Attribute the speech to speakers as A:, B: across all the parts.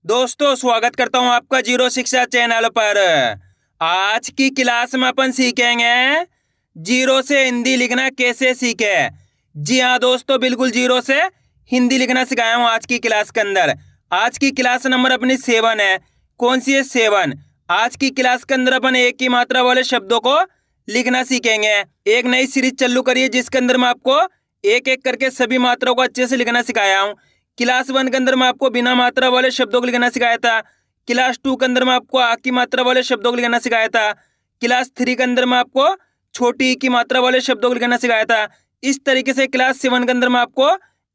A: दोस्तों स्वागत करता हूं आपका जीरो शिक्षा चैनल पर। आज की क्लास में अपन सीखेंगे जीरो से हिंदी लिखना कैसे सीखे। जी हाँ दोस्तों, बिल्कुल जीरो से हिंदी लिखना सिखाया हूं आज की क्लास के अंदर। आज की क्लास नंबर अपनी 7 है। कौन सी है? 7। आज की क्लास के अंदर अपन एक ही मात्रा वाले शब्दों को लिखना सीखेंगे। एक नई सीरीज चालू करिए जिसके अंदर मैं आपको एक एक करके सभी मात्राओं को अच्छे से लिखना सिखाया हूँ। क्लास 1 के अंदर मैं आपको बिना मात्रा वाले शब्दों को लिखना सिखाया था। क्लास 2 के अंदर मैं आपको आ की मात्रा वाले शब्दों को लिखना सिखाया था। क्लास 3 के अंदर मैं आपको छोटी ई की मात्रा वाले शब्दों को लिखना सिखाया था। इस तरीके से क्लास 7 के अंदर मैं आपको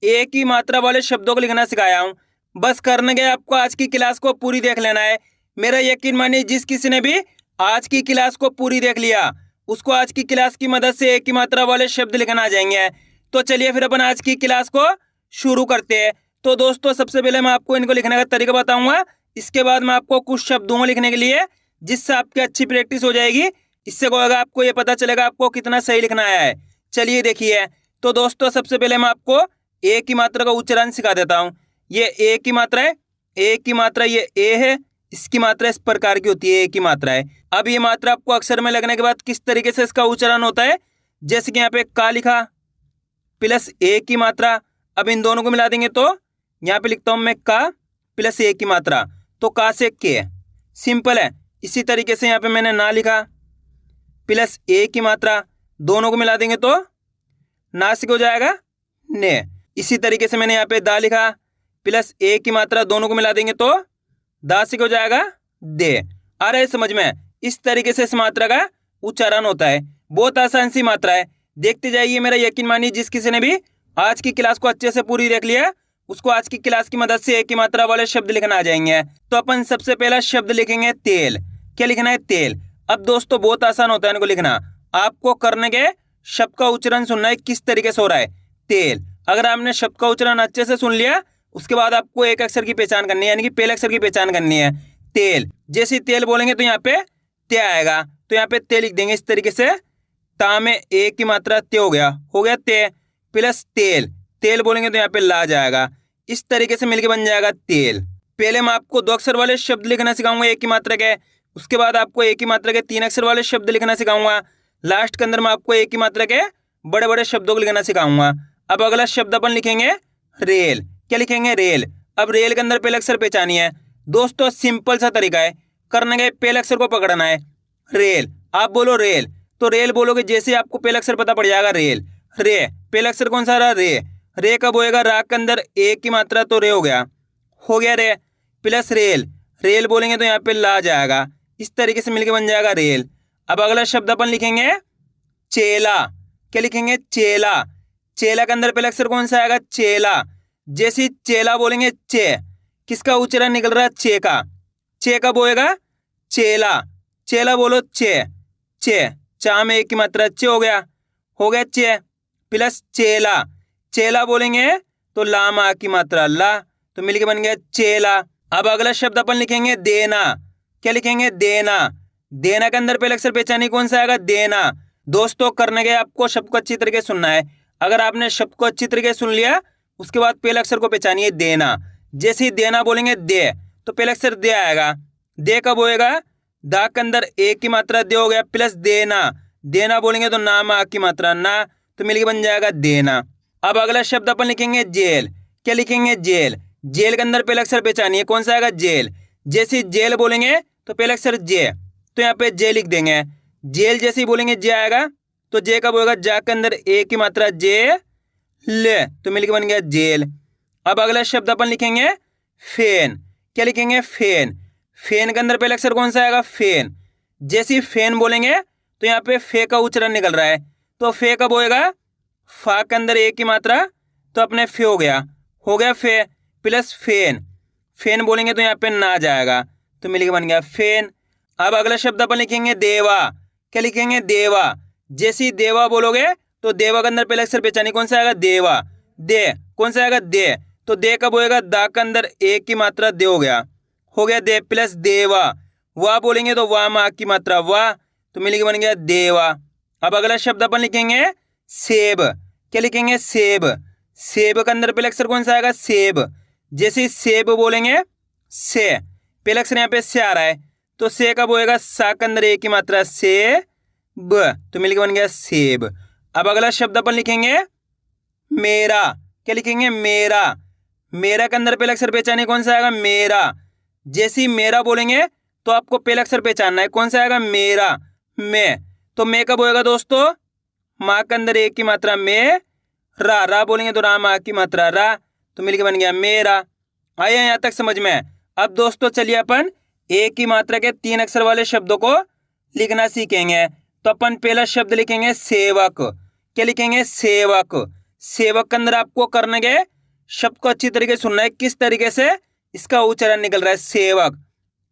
A: एक ही मात्रा वाले शब्दों को लिखना सिखाया हूँ। बस करने गए आपको आज की क्लास को पूरी देख लेना है। मेरा यकीन मानिए जिस किसी ने भी आज की क्लास को पूरी देख लिया उसको आज की क्लास की मदद से एक ही मात्रा वाले शब्द लिखना आ जाएंगे। तो चलिए फिर अपन आज की क्लास को शुरू करते हैं। तो दोस्तों सबसे पहले मैं आपको इनको लिखने का तरीका बताऊंगा। इसके बाद मैं आपको कुछ शब्द दूंगा लिखने के लिए जिससे आपकी अच्छी प्रैक्टिस हो जाएगी। इससे क्या होगा, आपको ये पता चलेगा आपको कितना सही लिखना है। चलिए देखिए, तो दोस्तों सबसे पहले मैं आपको एक ही मात्रा का उच्चारण सिखा देता हूँ। ये एक ही मात्रा है, एक ही मात्रा ये ए है। इसकी मात्रा इस प्रकार की होती है, एक ही मात्रा है। अब ये मात्रा आपको अक्षर में लगने के बाद किस तरीके से इसका उच्चारण होता है, जैसे कि यहाँ पे का लिखा प्लस एक की मात्रा। अब इन दोनों को मिला देंगे तो यहाँ पे लिखता हूं मैं का प्लस एक की मात्रा, तो का से के, सिंपल है। इसी तरीके से यहाँ पे मैंने ना लिखा प्लस एक की मात्रा, दोनों को मिला देंगे तो ना से हो जाएगा ने। इसी तरीके से मैंने यहाँ पे दा लिखा प्लस एक की मात्रा, दोनों को मिला देंगे तो दा से हो जाएगा दे। आ रहा है समझ में? इस तरीके से इस मात्रा का उच्चारण होता है। बहुत आसान सी मात्रा है, देखते जाइए। मेरा यकीन मानिए जिस किसी ने भी आज की क्लास को अच्छे से पूरी देख लिया उसको आज की क्लास की मदद से एक ही मात्रा वाले शब्द लिखना आ जाएंगे। तो अपन सबसे पहला शब्द लिखेंगे तेल। क्या लिखना है? तेल। अब दोस्तों बहुत आसान होता है इनको लिखना। आपको करने के शब्द का उच्चारण सुनना है किस तरीके से हो रहा है। तेल। अगर आपने शब्द का उच्चारण अच्छे से सुन लिया उसके बाद आपको एक अक्षर की पहचान करनी है, यानी कि पहले अक्षर की पहचान करनी है। तेल। जैसे तेल बोलेंगे तो यहाँ पे ते आएगा, तो यहाँ पे ते लिख देंगे इस तरीके से। ता में एक की मात्रा ते हो गया ते प्लस तेल। तेल बोलेंगे तो यहाँ पे ला जाएगा। इस तरीके से मिलके बन जाएगा तेल। पहले मैं आपको 2 अक्षर वाले शब्द लिखना सिखाऊंगा एक ही मात्रा के। उसके बाद आपको एक ही मात्रा के 3 अक्षर वाले शब्द लिखना सिखाऊंगा। लास्ट के अंदर मैं आपको एक ही मात्रा के बड़े बड़े शब्दों को लिखना सिखाऊंगा। अब अगला शब्द अपन लिखेंगे रेल। क्या लिखेंगे? रेल। अब रेल के अंदर पहले अक्षर पहचानी है। दोस्तों सिंपल सा तरीका है, करने के पहले अक्षर को पकड़ना है। रेल। आप बोलो रेल, तो रेल बोलोगे जैसे आपको पहला अक्षर पता पड़ जाएगा रेल। रे, पहला अक्षर कौन सा रहा? रे। रे कब होएगा? रा के अंदर एक की मात्रा, तो रे हो गया रे प्लस रेल। रेल बोलेंगे तो यहाँ पे ला जाएगा। इस तरीके से मिलके बन जाएगा रेल। अब अगला शब्द अपन लिखेंगे चेला। क्या लिखेंगे? चेला। चेला के अंदर पहला अक्षर कौन सा आएगा? चेला। जैसे चेला बोलेंगे चे, किसका उच्चारण निकल रहा है? चे का। चे कब होएगा? चेला। चेला बोलो चे। चे, चा में एक की मात्रा, चे हो गया चे प्लस चेला। चेला बोलेंगे तो ला मा की मात्रा ला, तो मिलके बन गया चेला। अब अगला शब्द अपन लिखेंगे देना। क्या लिखेंगे? देना। देना के अंदर पहले अक्षर पहचानी कौन सा आएगा? देना। दोस्तों करने के आपको शब्द को अच्छी तरीके से सुनना है। अगर आपने शब्द को अच्छी तरीके से सुन लिया उसके बाद पहले अक्षर को पहचानिए देना। जैसे ही देना बोलेंगे दे, तो पहले अक्षर दे आएगा। दे कब होएगा? दा के अंदर एक की मात्रा दे हो गया प्लस देना। देना बोलेंगे तो ना मा की मात्रा ना, तो मिलके बन जाएगा देना। अब अगला शब्द अपन लिखेंगे जेल। क्या लिखेंगे? जेल। जेल के अंदर पहला अक्षर पहचानिए कौन सा आएगा? जेल। जैसे जेल बोलेंगे तो पहला अक्षर जे, तो यहाँ पे जे लिख देंगे। जेल जैसे ही बोलेंगे जे आएगा, तो जे कब होगा? जा के अंदर एक की मात्रा जे ले, तो मिलके बन गया जेल। अब अगला शब्द अपन लिखेंगे फैन। क्या लिखेंगे? फैन। फैन के अंदर पहला अक्षर कौन सा आएगा? फैन। जैसे ही फैन बोलेंगे तो यहाँ पे फे का उच्चारण निकल रहा है, तो फे कब होएगा? फा के अंदर एक की मात्रा, तो अपने फे हो गया फे प्लस फैन। फैन बोलेंगे तो यहाँ पे ना जाएगा, तो मिलके बन गया फैन। अब अगला शब्द अपन लिखेंगे देवा। क्या लिखेंगे? देवा। जैसे ही देवा बोलोगे तो देवा के अंदर पहले अक्षर पहचानी कौन सा आएगा? देवा। दे कौन सा आएगा? दे। तो दे कब होएगा? दा के अंदर एक की मात्रा दे हो गया दे प्लस देवा। वाह बोलेंगे तो वाह मा की मात्रा वाह, तो मिलके बन गया देवा। अब अगला शब्द अपन लिखेंगे सेब। क्या लिखेंगे? सेब। सेब के अंदर पहले अक्षर कौन सा आएगा? सेब। जैसे सेब बोलेंगे से, पहले अक्षर यहाँ पे से आ रहा है, तो से कब होएगा, सा के अंदर एक की मात्रा से ब, तो मिलकर बन गया सेब। अब अगला शब्द अपन लिखेंगे मेरा। क्या लिखेंगे, मेरा। मेरा के अंदर पहला अक्षर पहचाने कौन सा आएगा, मेरा। जैसे ही मेरा बोलेंगे तो आपको पहला अक्षर पहचानना है, कौन सा आएगा, मेरा। मैं, तो मैं कब होएगा दोस्तों, माँ के अंदर एक की मात्रा में, रा। रा बोलेंगे तो रा, माँ की मात्रा रा, तो मिलके बन गया मेरा। आया यहाँ तक समझ में। अब दोस्तों चलिए अपन एक की मात्रा के 3 अक्षर वाले शब्दों को लिखना सीखेंगे। तो अपन पहला शब्द लिखेंगे सेवक। क्या लिखेंगे, सेवक। सेवक के अंदर आपको करने के शब्द को अच्छी तरीके से सुनना है, किस तरीके से इसका उच्चारण निकल रहा है, सेवक।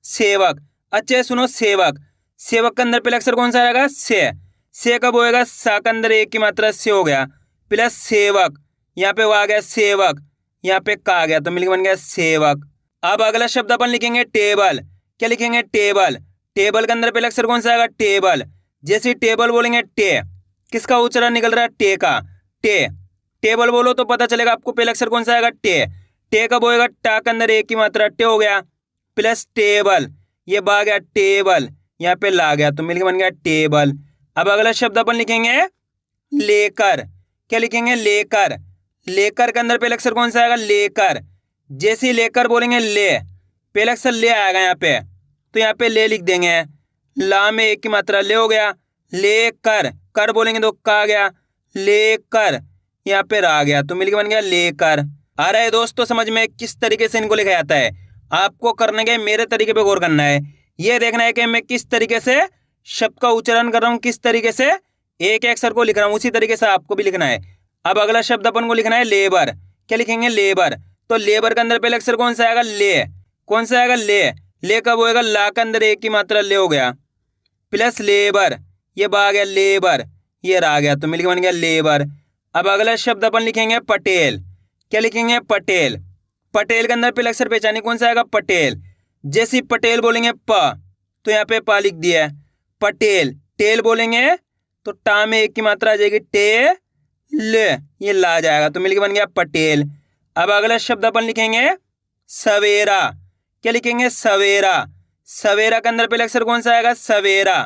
A: सेवक, अच्छे सुनो, सेवक। सेवक के अंदर पहला अक्षर कौन सा आएगा, से कब होएगा, सा के अंदर एक की मात्रा से हो गया, प्लस सेवक, यहाँ पे वो आ गया सेवक, यहाँ पे का आ गया, तो मिलकर बन गया सेवक। अब अगला शब्द अपन लिखेंगे टेबल। क्या लिखेंगे, टेबल। टेबल के अंदर पहला अक्षर कौन सा आएगा, टेबल। जैसे टेबल बोलेंगे टे, किसका उच्चारण निकल रहा है, टे का, टे। टेबल बोलो तो पता चलेगा आपको पहला अक्षर कौन सा आएगा, टे। टे कब होएगा, टा के अंदर एक की मात्रा टे हो गया, प्लस टेबल, ये बा गया टेबल, यहाँ पे ला गया, तो मिलकर बन गया टेबल। अब अगला शब्द अपन लिखेंगे लेकर। क्या लिखेंगे, लेकर। लेकर के अंदर पहला अक्षर कौन सा आएगा, लेकर। जैसे ही लेकर बोलेंगे ले, पहला अक्षर ले आएगा यहाँ पे, तो यहाँ पे ले लिख देंगे, ला में एक की मात्रा ले हो गया, लेकर। कर बोलेंगे तो का आ गया, लेकर, यहाँ पे रा गया, तो मिलकर बन गया लेकर। आ रहा है दोस्तों समझ में किस तरीके से इनको लिखा जाता है। आपको करने के मेरे तरीके पे गौर करना है, ये देखना है कि मैं किस तरीके से शब्द का उच्चारण कर रहा हूँ, किस तरीके से एक अक्षर को लिख रहा हूँ, उसी तरीके से आपको भी लिखना है। अब अगला शब्द अपन को लिखना है लेबर। क्या लिखेंगे, लेबर। तो लेबर के अंदर पहले अक्षर कौन सा आएगा, ले। कौन सा आएगा, ले। ले कब होएगा, ला के अंदर एक की मात्रा ले हो गया, प्लस लेबर, ये बा आ गया लेबर, ये रा गया, तो मिलकर बन गया लेबर। अब अगला शब्द अपन लिखेंगे पटेल। क्या लिखेंगे, पटेल। पटेल के अंदर पहले अक्षर पहचाने कौन सा आएगा, पटेल। जैसे पटेल बोलेंगे प, तो यहाँ पे पा लिख दिया है, पटेल। टेल बोलेंगे तो टा में एक की मात्रा आ जाएगी, टे ले, ये ला जाएगा, तो मिलकर बन गया पटेल। अब अगला शब्द अपन लिखेंगे सवेरा। क्या लिखेंगे, सवेरा। सवेरा के अंदर पहले अक्षर कौन सा आएगा, सवेरा।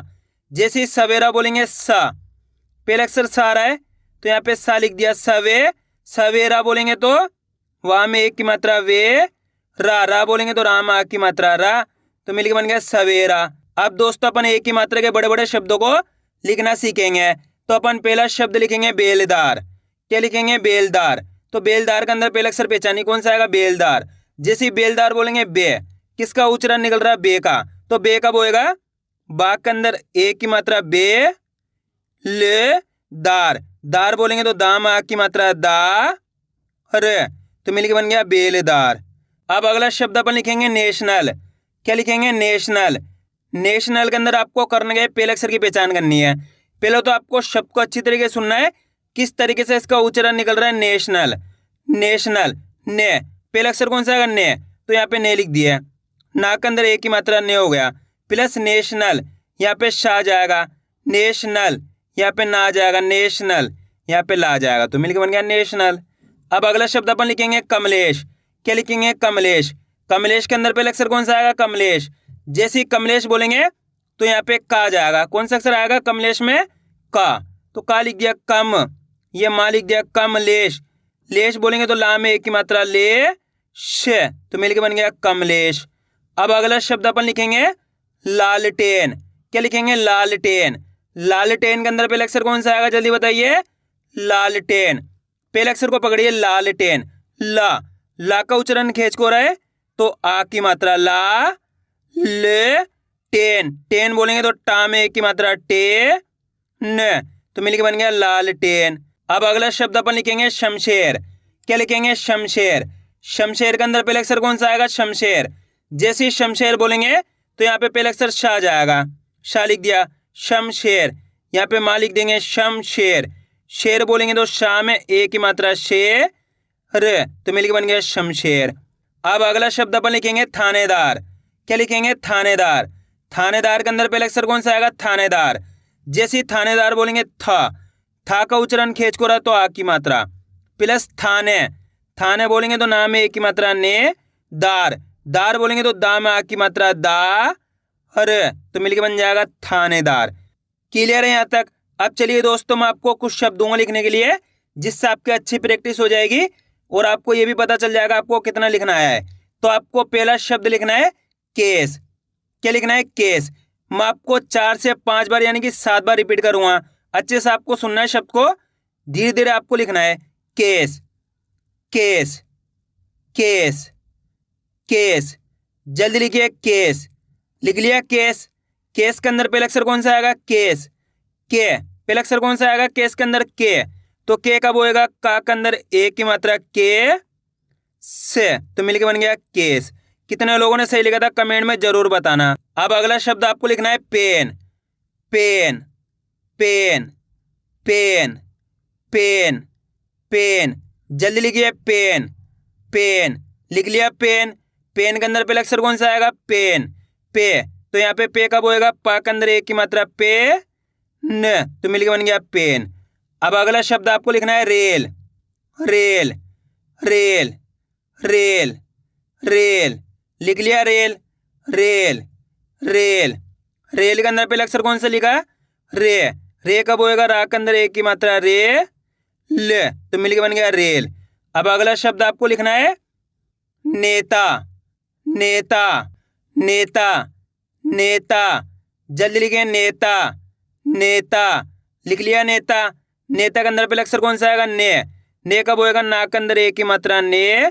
A: जैसे ही सवेरा बोलेंगे सा, पहले अक्षर सा आ रहा है, तो यहाँ पे सा लिख दिया, सवे। सवेरा बोलेंगे तो वहां में एक की मात्रा वे, रा। रा बोलेंगे तो राम आ की मात्रा रा, तो मिलकर बन गया सवेरा। अब दोस्तों अपन एक ही मात्रा के बड़े बड़े शब्दों को लिखना सीखेंगे। तो अपन पहला शब्द लिखेंगे बेलदार। क्या लिखेंगे, बेलदार। तो बेलदार के अंदर पहला अक्षर पहचानी कौन सा आएगा, बेलदार। जैसे बेलदार बोलेंगे बे, किसका उच्चारण निकल रहा है, बे का, तो बे कब होएगा, बाग के अंदर एक की मात्रा बे, ले दार। दार बोलेंगे तो दाम आ की मात्रा दा, अरे, तो मिलके बन गया बेलदार। अब अगला शब्द अपन लिखेंगे नेशनल। क्या लिखेंगे, नेशनल। नेशनल के अंदर आपको करने के पहले अक्षर की पहचान करनी है। पहले तो आपको शब्द को अच्छी तरीके से सुनना है, किस तरीके से इसका उच्चारण निकल रहा है, नेशनल। नेशनल, ने, पहला अक्षर कौन सा आएगा, ने, तो यहाँ पे ने लिख दिया, नाक के अंदर एक की मात्रा ने हो गया, प्लस नेशनल, यहाँ पे शा जाएगा, नेशनल, यहाँ पे ना जाएगा, नेशनल, यहाँ पे ला जाएगा, तो मिलकर बन गया नेशनल। अब अगला शब्द अपन लिखेंगे कमलेश। क्या लिखेंगे, कमलेश। कमलेश के अंदर पहले अक्षर कौन सा आएगा, कमलेश। जैसे ही कमलेश बोलेंगे तो यहाँ पे का जाएगा, कौन सा अक्षर आएगा कमलेश में, का, तो का लिख दिया कम, ये माँ लिख दिया कमलेश। लेश बोलेंगे तो ला में एक की मात्रा ले, श, तो मिलके बन गया कमलेश। अब अगला शब्द अपन लिखेंगे लालटेन। क्या लिखेंगे, लालटेन। लालटेन के अंदर पहले अक्षर कौन सा आएगा, जल्दी बताइए, लालटेन। पहले अक्षर को पकड़िए, लालटेन। ला का उच्चारण खींच को रहा है, तो आ की मात्रा ला, ले टेन। टेन बोलेंगे तो टा में एक की मात्रा टे, न, तो मिलके बन गया लालटेन। अब अगला शब्द अपन लिखेंगे शमशेर। क्या लिखेंगे, शमशेर। शमशेर के अंदर पहले अक्षर कौन सा आएगा, शमशेर। जैसे ही शमशेर बोलेंगे तो यहाँ पे पहले अक्षर शा जाएगा, शा लिख दिया, शमशेर। यहाँ पे माँ लिख देंगे शमशेर। शेर बोलेंगे तो शा में एक की मात्रा शे, रे, तो मिलके बन गया शमशेर। अब अगला शब्द अपन लिखेंगे थानेदार। क्या लिखेंगे, थानेदार। थानेदार के अंदर पहले अक्षर कौन सा आएगा, थानेदार। जैसे थानेदार बोलेंगे था का उच्चारण खींच को रहा तो आ की मात्रा, प्लस थाने। थाने बोलेंगे तो नाम में एक की मात्रा ने, दार। दार बोलेंगे तो दा में आ की मात्रा दा, और तो मिलके बन जाएगा थानेदार। क्लियर है यहाँ तक? अब चलिए दोस्तों, मैं आपको कुछ शब्द दूंगा लिखने के लिए, जिससे आपकी अच्छी प्रैक्टिस हो जाएगी और आपको ये भी पता चल जाएगा आपको कितना लिखना है। तो आपको पहला शब्द लिखना है केस। क्या लिखना है? केस। मैं आपको 4 से 5 बार यानी कि 7 बार रिपीट करूंगा। अच्छे से आपको सुनना है शब्द को, धीरे धीरे आपको लिखना है। Case, case, case, case. जल्दी लिखिए केस। लिख लिया केस। केस के अंदर पहला अक्षर कौन सा आएगा? केस। के। पहला अक्षर कौन सा आएगा केस के अंदर? के। तो के कब होएगा? का के अंदर ए की मात्रा के से, तो मिलके बन गया केस। कितने लोगों ने सही लिखा था कमेंट में जरूर बताना। अब अगला शब्द आपको लिखना है pen. Pen, pen, pen, pen, pen. जल्दी लिखिए पेन। पेन। लिख लिया पेन। पेन के अंदर पहला अक्षर कौन सा आएगा? पेन। पे। तो यहाँ पे कब होएगा? पा के अंदर एक की मात्रा पे न, तो मिलके बन गया पेन। अब अगला शब्द आपको लिखना है rail. Rail, rail, rail, rail. लिख लिया रेल। Rail, rail. रेल के अंदर पहला अक्षर कौन सा लिखा? रे। रे कब होएगा? रा के अंदर एक की मात्रा रे ल, तो मिलके बन गया रेल। अब अगला शब्द आपको लिखना है नेता। नेता, नेता, नेता। जल्दी लिखिए नेता। नेता। लिख लिया नेता। नेता के अंदर पहला अक्षर कौन सा आएगा? ने। ने कब होएगा? ना के अंदर एक की मात्रा ने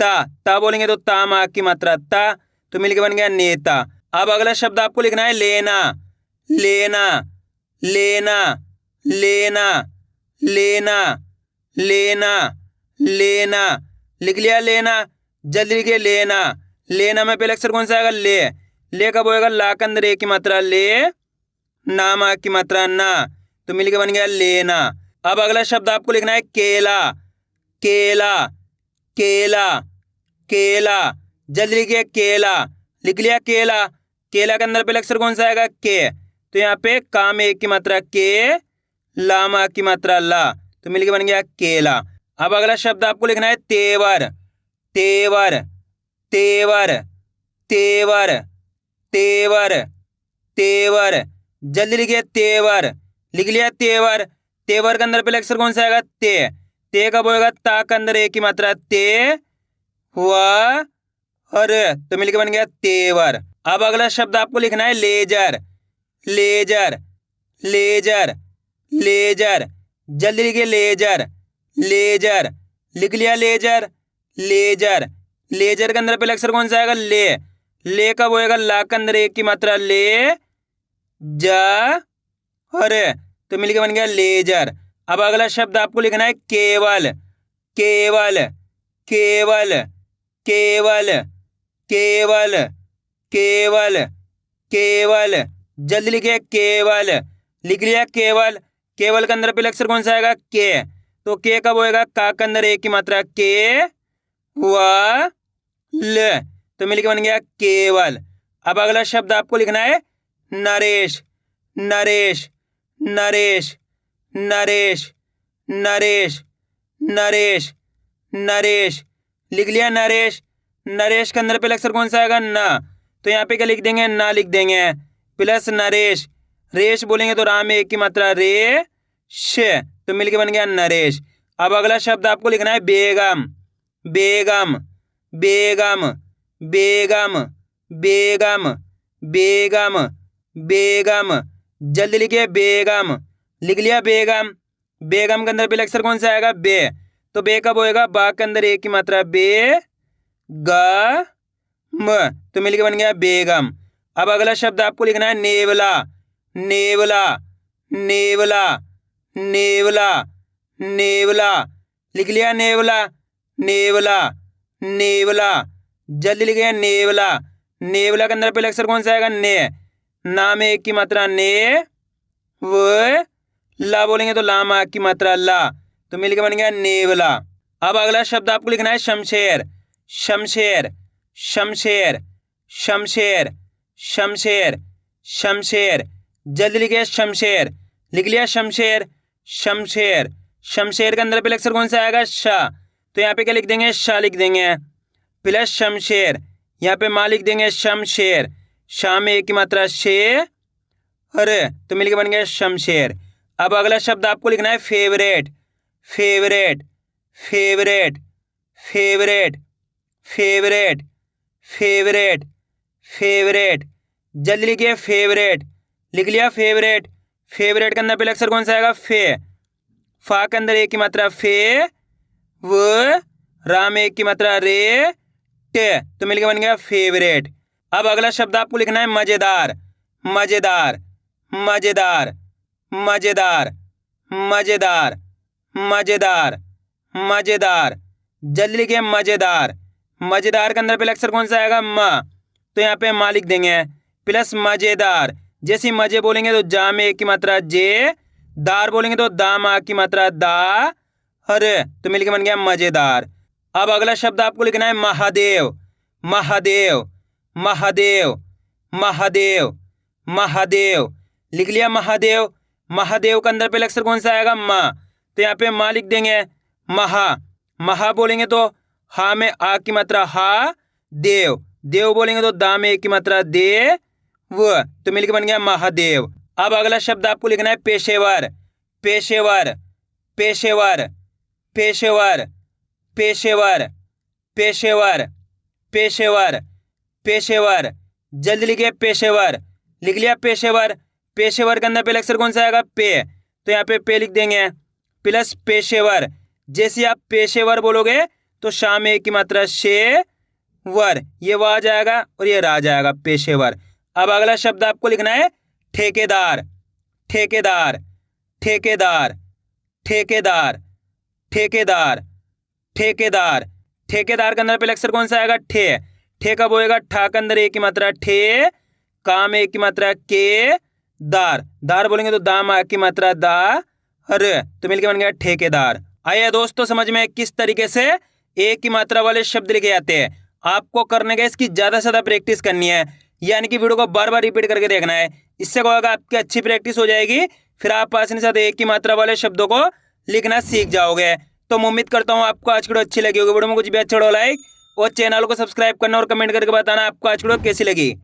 A: ता बोलेंगे तो ता मा की मात्रा ता, तो मिलके बन गया नेता। अब अगला शब्द आपको लिखना है लेना। लेना, लेना, लेना, लेना, लेना, लेना। लिख लिया लेना। जल्दी लिखिए लेना। लेना में पहला अक्षर कौन सा आएगा? ले। ले कब होएगा? ला के अंदर एक की मात्रा ले, ना मा की मात्रा ना, तो मिलके बन गया लेना। अब अगला शब्द आपको लिखना है केला। केला, केला, केला। जल्दी लिखिए केला। लिख लिया केला। केला के अंदर पहला अक्षर कौन सा आएगा? के। तो यहाँ पे का में एक की मात्रा के, ला मा की मात्रा ला, तो मिलके बन गया केला। अब अगला शब्द आपको लिखना है तेवर। तेवर, तेवर, तेवर, तेवर, तेवर। जल्दी लिखिए तेवर। लिख लिया तेवर। तेवर के अंदर पहले अक्षर कौन सा आएगा? ते। ते कब होएगा? ता के अंदर एक की मात्रा ते हुआ और, तो मिलके बन गया तेवर। अब अगला शब्द आपको लिखना है लेजर। Laser, laser, laser. जल्दी लिखिए लेजर। लेजर। लिख लिया लेजर। लेजर। लेजर के अंदर पहले अक्षर कौन सा आएगा? ले। ले कब होएगा? ला के अंदर एक की मात्रा ले जा और, तो मिलके बन गया लेजर। अब अगला शब्द आपको लिखना है केवल। केवल, केवल, केवल, केवल, केवल, केवल। जल्दी लिखिए केवल। लिख लिया केवल। केवल के अंदर पहले अक्षर कौन सा आएगा? के। तो के कब होएगा? का के अंदर एक की मात्रा के हुआ ल, तो मिलके बन गया केवल। अब अगला शब्द आपको लिखना है नरेश। नरेश, नरेश, नरेश, नरेश, नरेश, नरेश। लिख लिया नरेश। नरेश के अंदर पहले अक्षर कौन सा आएगा? ना, तो यहाँ पे क्या लिख देंगे? ना लिख देंगे, प्लस नरेश। रेश बोलेंगे तो राम में एक की मात्रा रे श, तो मिलके बन गया नरेश। अब अगला शब्द आपको लिखना है बेगम। बेगम, बेगम, बेगम, बेगम, बेगम, बेगम। जल्दी लिखिए बेगम। लिख लिया बेगम। बेगम के अंदर पहले अक्षर कौन सा आएगा? बे। तो बे कब होएगा? बा के अंदर एक की मात्रा बे ग म, तो मिलके बन गया बेगम। अब अगला शब्द आपको लिखना है नेवला। नेवला, नेवला, नेवला, नेवला। लिख लिया नेवला। नेवला, नेवला। जल्दी लिखिए नेवला। नेवला के अंदर पहले अक्षर कौन सा आएगा? ने। ना में एक की मात्रा ने व, ला बोलेंगे तो ला मा की मात्रा ला, तो मिलके बन गया नेवला। अब अगला शब्द आपको लिखना है शमशेर। शमशेर, शमशेर, शमशेर, शमशेर, शमशेर। जल्दी लिखिए शमशेर। लिख लिया शमशेर। शमशेर। शमशेर के अंदर पहले अक्षर कौन सा आएगा? शा, तो यहाँ पे क्या लिख देंगे? शा लिख देंगे, प्लस शमशेर। यहाँ पे माँ लिख देंगे शमशेर, शाम में एक की मात्रा शे, अरे तो मिलके बन गया शमशेर। अब अगला शब्द आपको लिखना है favourite, favourite, favourite, favourite, favourite, favourite, favourite. जल्दी लिखिए फेवरेट, लिख लिया फेवरेट। फेवरेट के अंदर पहले अक्षर कौन सा आएगा? फे, फा के अंदर एक की मात्रा फे, व रा में एक की मात्रा रे, टे, तो मिलके बन गया फेवरेट। अब अगला शब्द आपको लिखना है मजेदार, मजेदार, मजेदार, मजेदार, मजेदार, मजेदार, मजेदार। जल्दी लिखिए मजेदार। मजेदार के अंदर पहले अक्षर कौन सा आएगा? म, तो यहाँ पे माँ लिख देंगे प्लस मजेदार। जैसे मजे बोलेंगे तो जा में एक की मात्रा जे, दार बोलेंगे तो दा मा की मात्रा दा, अरे तो मिलके बन गया मजेदार। अब अगला शब्द आपको लिखना है महादेव, महादेव, महादेव, महादेव, महादेव। लिख लिया महादेव। महादेव के अंदर पहले अक्षर कौन सा आएगा? मा, तो यहाँ पे माँ लिख देंगे महा। महा बोलेंगे तो हा में आ की मात्रा हा, देव, देव बोलेंगे तो दा में एक की मात्रा दे, व, तो मिलके बन गया महादेव। अब अगला शब्द आपको लिखना है पेशेवर, पेशेवर, पेशेवर, पेशेवर, पेशेवर, पेशेवर, पेशेवर, पेशेवर। जल्दी लिखिए पेशेवर। लिख लिया पेशेवर। पेशेवर के अंदर पहले अक्षर कौन सा आएगा? पे, तो यहाँ पे लिख देंगे प्लस पेशेवर। जैसे आप पेशेवर बोलोगे तो शाम में एक की मात्रा शे, वर, ये वा जाएगा और ये रा जाएगा, पेशेवर। अब अगला शब्द आपको लिखना है ठेकेदार, ठेकेदार, ठेकेदार, ठेकेदार, ठेकेदार, ठेकेदार। ठेकेदार के अंदर पहले अक्षर कौन सा आएगा? ठे, ठे कब होएगा? ठा के अंदर एक की मात्रा ठे, का में एक की मात्रा के, दार, दार बोलेंगे तो दा मा की मात्रा दा, अरे तो मिलके बन गया ठेकेदार। आइए दोस्तों समझ में किस तरीके से एक की मात्रा वाले शब्द लिखे जाते हैं। आपको करने का इसकी ज़्यादा से ज़्यादा प्रैक्टिस करनी है, यानी कि वीडियो को बार बार रिपीट करके देखना है। इससे क्या होगा? आपकी अच्छी प्रैक्टिस हो जाएगी, फिर आप आसानी के साथ एक की मात्रा वाले शब्दों को लिखना सीख जाओगे। तो मैं उम्मीद करता हूँ आपको आज की वीडियो अच्छी लगी होगी। वीडियो में कुछ भी अच्छा हो लाइक और चैनल को सब्सक्राइब करना और कमेंट करके बताना आपको आज की वीडियो कैसी लगी।